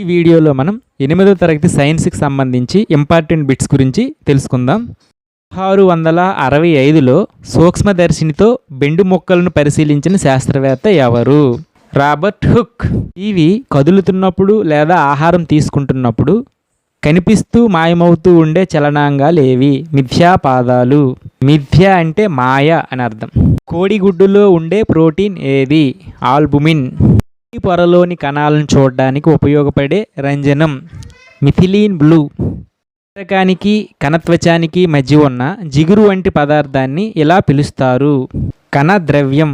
ఈ వీడియోలో మనం 8వ తరగతి సైన్స్కి సంబంధించి ఇంపార్టెంట్ బిట్స్ గురించి తెలుసుకుందాం. 1665లో సూక్ష్మదర్శినితో బెండు మొక్కలను పరిశీలించిన శాస్త్రవేత్త ఎవరు? Robert hook. ఇవి కదులుతున్నప్పుడు లేదా ఆహారం తీసుకుంటున్నప్పుడు కనిపిస్తూ మాయమవుతూ ఉండే చలనాంగాలేవి? మిథ్యాపాదాలు. మిథ్య అంటే మాయ అని అర్థం. కోడిగుడ్డులో ఉండే ప్రోటీన్ ఏది? ఆల్బుమిన్. ఈ పొరలోని కణాలను చూడడానికి ఉపయోగపడే రంజనం మిథిలీన్ బ్లూ. కణకానికి కణత్వచానికి మధ్య ఉన్న జిగురు వంటి పదార్థాన్ని ఇలా పిలుస్తారు? కణద్రవ్యం.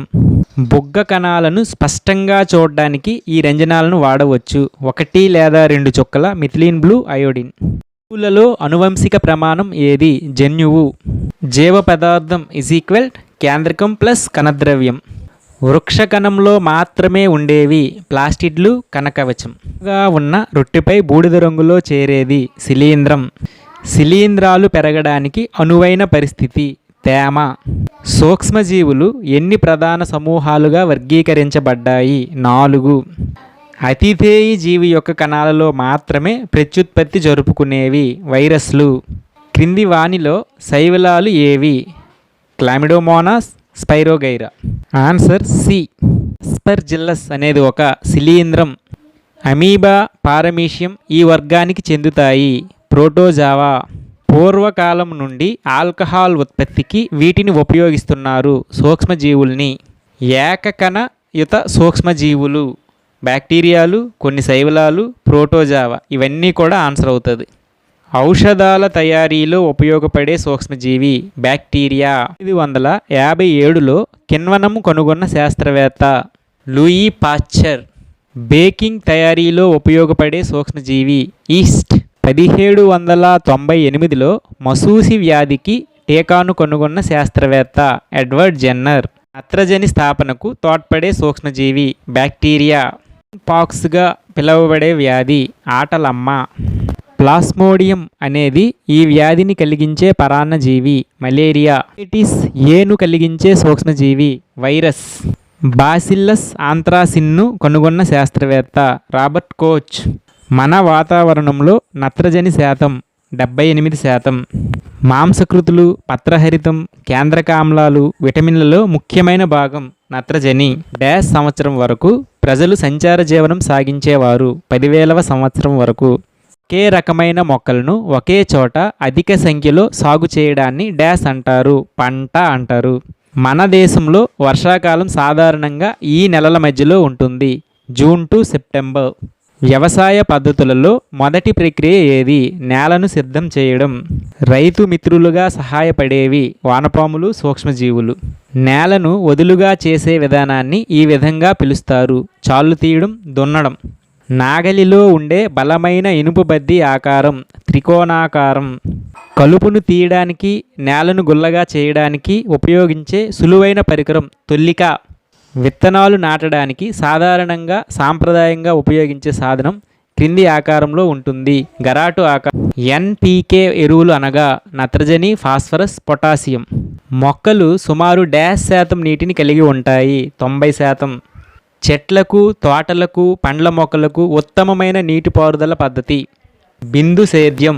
బుగ్గ కణాలను స్పష్టంగా చూడడానికి ఈ రంజనాలను వాడవచ్చు. 1 లేదా 2 చుక్కల మిథిలీన్ బ్లూ అయోడిన్. జీవులలో అనువంశిక ప్రమాణం ఏది? జన్యువు. జీవ పదార్థం కేంద్రకం ప్లస్ కణద్రవ్యం. వృక్ష కణంలో మాత్రమే ఉండేవి ప్లాస్టిడ్లు, కణకవచంగా ఉన్న రొట్టెపై బూడిద రంగులో చేరేది శిలీంధ్రం. శిలీంధ్రాలు పెరగడానికి అనువైన పరిస్థితి తేమ. సూక్ష్మజీవులు ఎన్ని ప్రధాన సమూహాలుగా వర్గీకరించబడ్డాయి? 4. అతిథేయి జీవి యొక్క కణాలలో మాత్రమే ప్రత్యుత్పత్తి జరుపుకునేవి వైరస్లు. క్రింది వానిలో శైవలాలు ఏవి? Chlamydomonas, Spirogyra. Answer C. Aspergillus అనేది ఒక శిలీంధ్రం. అమీబా, పారమీషియం ఈ వర్గానికి చెందుతాయి. ప్రోటోజావా. పూర్వకాలం నుండి ఆల్కహాల్ ఉత్పత్తికి వీటిని ఉపయోగిస్తున్నారు సూక్ష్మజీవుల్ని. ఏకకణయుత సూక్ష్మజీవులు బ్యాక్టీరియాలు, కొన్ని శైవలాలు, ప్రోటోజావా ఇవన్నీ కూడా ఆన్సర్ అవుతుంది. ఔషధాల తయారీలో ఉపయోగపడే సూక్ష్మజీవి బ్యాక్టీరియా. 1957లో కిణ్వనము కనుగొన్న శాస్త్రవేత్త లూయి పాశ్చర్. బేకింగ్ తయారీలో ఉపయోగపడే సూక్ష్మజీవి ఈస్ట్. 1798లో మసూసి వ్యాధికి టీకాను కనుగొన్న శాస్త్రవేత్త ఎడ్వర్డ్ జెన్నర్. నత్రజని స్థాపనకు తోడ్పడే సూక్ష్మజీవి బ్యాక్టీరియా. పాక్స్గా పిలువబడే వ్యాధి ఆటలమ్మ. ప్లాస్మోడియం అనేది ఈ వ్యాధిని కలిగించే పరాన్నజీవి మలేరియా. హెపటైటిస్ ఏను కలిగించే సూక్ష్మజీవి వైరస్. బాసిల్లస్ ఆంత్రాసిన్ను కనుగొన్న శాస్త్రవేత్త రాబర్ట్ కోచ్. మన వాతావరణంలో నత్రజని శాతం 78%. మాంసకృతులు, పత్రహరితం, కేంద్రకామ్లాలు, విటమిన్లలో ముఖ్యమైన భాగం నత్రజని. డాష్ సంవత్సరం వరకు ప్రజలు సంచార జీవనం సాగించేవారు? 10,000వ సంవత్సరం వరకు. ఒకే రకమైన మొక్కలను ఒకే చోట అధిక సంఖ్యలో సాగు చేయడాన్ని డాష్ అంటారు? పంట అంటారు. మన దేశంలో వర్షాకాలం సాధారణంగా ఈ నెలల మధ్యలో ఉంటుంది, జూన్ టు సెప్టెంబర్. వ్యవసాయ పద్ధతులలో మొదటి ప్రక్రియ ఏది? నేలను సిద్ధం చేయడం. రైతు మిత్రులుగా సహాయపడేవి వానపాములు, సూక్ష్మజీవులు. నేలను వదులుగా చేసే విధానాన్ని ఈ విధంగా పిలుస్తారు? చాళ్ళు తీయడం, దున్నడం. నాగలిలో ఉండే బలమైన ఇనుప బద్ది ఆకారం త్రికోణాకారం. కలుపును తీయడానికి, నేలను గుల్లగా చేయడానికి ఉపయోగించే సులువైన పరికరం తొల్లిక. విత్తనాలు నాటడానికి సాంప్రదాయంగా ఉపయోగించే సాధనం క్రింది ఆకారంలో ఉంటుంది? గరాటు ఆకారం. NPK ఎరువులు అనగా నత్రజని, ఫాస్ఫరస్, పొటాషియం. మొక్కలు సుమారు %% నీటిని కలిగి ఉంటాయి? 90%. చెట్లకు, తోటలకు, పండ్ల మొక్కలకు ఉత్తమమైన నీటిపారుదల పద్ధతి బిందు సేద్యం.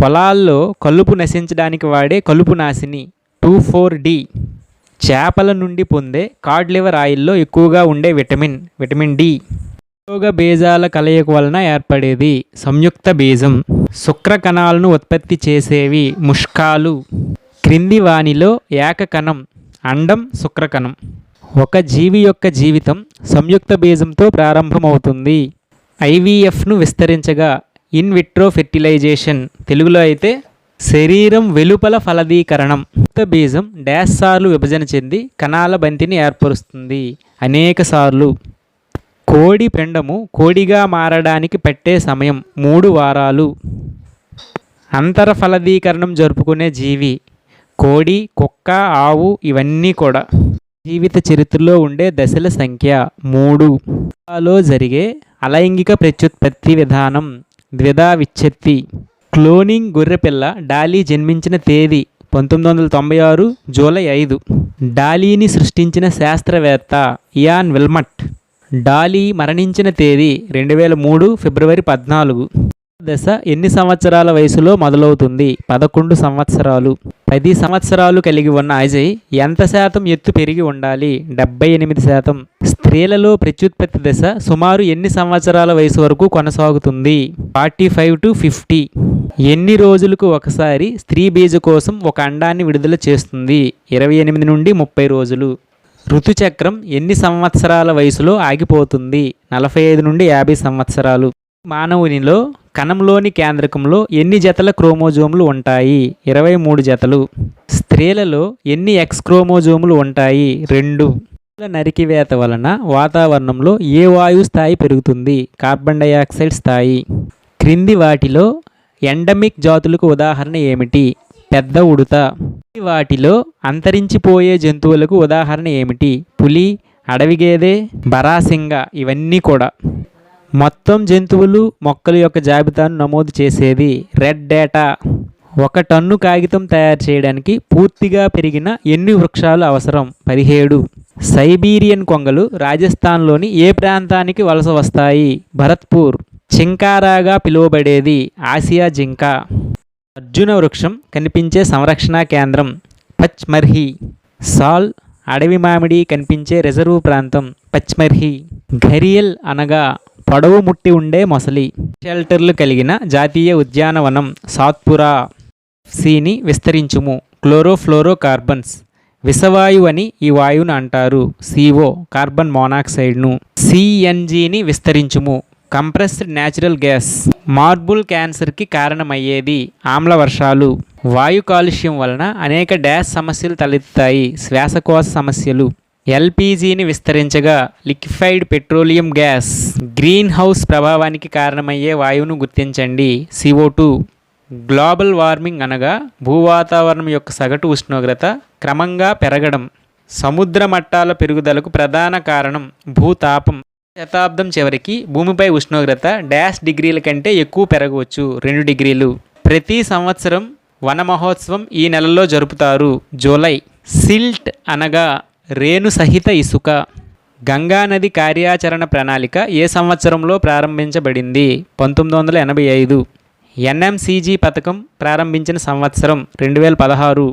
పొలాల్లో కలుపు నశించడానికి వాడే కలుపు నాశిని 2,4-D. చేపల నుండి పొందే కాడ్ లివర్ ఆయిల్లో ఎక్కువగా ఉండే విటమిన్ డి. ఉపయోగ బీజాల కలయిక వలన ఏర్పడేది సంయుక్త బీజం. శుక్ర కణాలను ఉత్పత్తి చేసేవి ముష్కాలు. క్రింది వానిలో ఏకకణం అండం, శుక్రకణం. ఒక జీవి యొక్క జీవితం సంయుక్త బీజంతో ప్రారంభమవుతుంది. IVFను విస్తరించగా ఇన్ విట్రో ఫెర్టిలైజేషన్, తెలుగులో అయితే శరీరం వెలుపల ఫలదీకరణం. సంయుక్త బీజం డాష్ సార్లు విభజన చెంది కణాల బంతిని ఏర్పరుస్తుంది? అనేక సార్లు. కోడి పెండము కోడిగా మారడానికి పట్టే సమయం 3 వారాలు. అంతర ఫలదీకరణం జరుపుకునే జీవి కోడి, కుక్క, ఆవు ఇవన్నీ కూడా. జీవిత చరిత్రలో ఉండే దశల సంఖ్య 3. లో జరిగే అలైంగిక ప్రత్యుత్పత్తి విధానం ద్విధా విచ్ఛత్తి. క్లోనింగ్ గొర్రెపిల్ల డాలీ జన్మించిన తేదీ 1996 జూలై 5. డాలీని సృష్టించిన శాస్త్రవేత్త ఇయాన్ విల్మట్. డాలీ మరణించిన తేదీ 2003 ఫిబ్రవరి 14. దశ ఎన్ని సంవత్సరాల వయసులో మొదలవుతుంది? 11 సంవత్సరాలు. 10 సంవత్సరాలు కలిగి ఉన్న అజయ్ ఎంత శాతం ఎత్తు పెరిగి ఉండాలి? 78%. స్త్రీలలో ప్రత్యుత్పత్తి దశ సుమారు ఎన్ని సంవత్సరాల వయసు వరకు కొనసాగుతుంది? 45 to 50. ఎన్ని రోజులకు ఒకసారి స్త్రీ బీజకోశం ఒక అండాన్ని విడుదల చేస్తుంది? 28 నుండి 30 రోజులు. ఋతుచక్రం ఎన్ని సంవత్సరాల వయసులో ఆగిపోతుంది? 45 నుండి 50 సంవత్సరాలు. మానవునిలో కణంలోని కేంద్రకంలో ఎన్ని జతల క్రోమోజోములు ఉంటాయి? 23 జతలు. స్త్రీలలో ఎన్ని ఎక్స్ క్రోమోజోములు ఉంటాయి? 2. నరికివేత వలన వాతావరణంలో ఏ వాయువు స్థాయి పెరుగుతుంది? కార్బన్ డయాక్సైడ్ స్థాయి. క్రింది వాటిలో ఎండమిక్ జాతులకు ఉదాహరణ ఏమిటి? పెద్ద ఉడుత. వాటిలో అంతరించిపోయే జంతువులకు ఉదాహరణ ఏమిటి? పులి, అడవి గేదె, బరాసింగ. ఇవన్నీ కూడా. మొత్తం జంతువులు మొక్కల యొక్క జాబితాను నమోదు చేసేది రెడ్ డేటా. 1 టన్ను కాగితం తయారు చేయడానికి పూర్తిగా పెరిగిన ఎన్ని వృక్షాలు అవసరం? 17. సైబీరియన్ కొంగలు రాజస్థాన్లోని ఏ ప్రాంతానికి వలస వస్తాయి? భరత్పూర్. చింకారాగా పిలువబడేది ఆసియా జింక. అర్జున వృక్షం కనిపించే సంరక్షణ కేంద్రం పచ్మర్హి. సాల్ అడవి మామిడి కనిపించే రిజర్వ్ ప్రాంతం పచ్మర్హి. ఘరియల్ అనగా పొడవు ముట్టి ఉండే మొసలి. షెల్టర్లు కలిగిన జాతీయ ఉద్యానవనం సాత్పురా. సిని విస్తరించుము. Chlorofluoro carbons. విషవాయువు అని ఈ వాయువును అంటారు. CO కార్బన్ మోనాక్సైడ్ను. CNGని విస్తరించుము. Compressed natural gas. మార్బుల్ క్యాన్సర్కి కారణమయ్యేది ఆమ్ల వర్షాలు. వాయు కాలుష్యం వలన అనేక డ్యాష్ సమస్యలు తలెత్తుతాయి. శ్వాసకోశ సమస్యలు. LPGని విస్తరించగా liquefied petroleum gas. Greenhouse ప్రభావానికి కారణమయ్యే వాయువును గుర్తించండి. CO2. గ్లోబల్ వార్మింగ్ అనగా భూవాతావరణం యొక్క సగటు ఉష్ణోగ్రత క్రమంగా పెరగడం. సముద్ర మట్టాల పెరుగుదలకు ప్రధాన కారణం భూతాపం. శతాబ్దం చివరికి భూమిపై ఉష్ణోగ్రత డాష్ డిగ్రీల కంటే ఎక్కువ పెరగవచ్చు 2 డిగ్రీలు. ప్రతి సంవత్సరం వన మహోత్సవం ఈ నెలలో జరుపుతారు. జూలై. సిల్ట్ అనగా రేణు సహిత ఇసుక. గంగానది కార్యాచరణ ప్రణాళిక ఏ సంవత్సరంలో ప్రారంభించబడింది? 1985. NMCG పథకం ప్రారంభించిన సంవత్సరం 2016.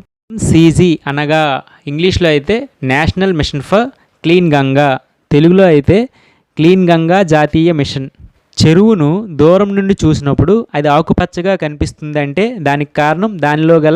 CG అనగా ఇంగ్లీష్లో అయితే national mission for clean Ganga, తెలుగులో అయితే క్లీన్ గంగా జాతీయ మిషన్. చెరువును దూరం నుండి చూసినప్పుడు అది ఆకుపచ్చగా కనిపిస్తుందంటే దానికి కారణం దానిలో గల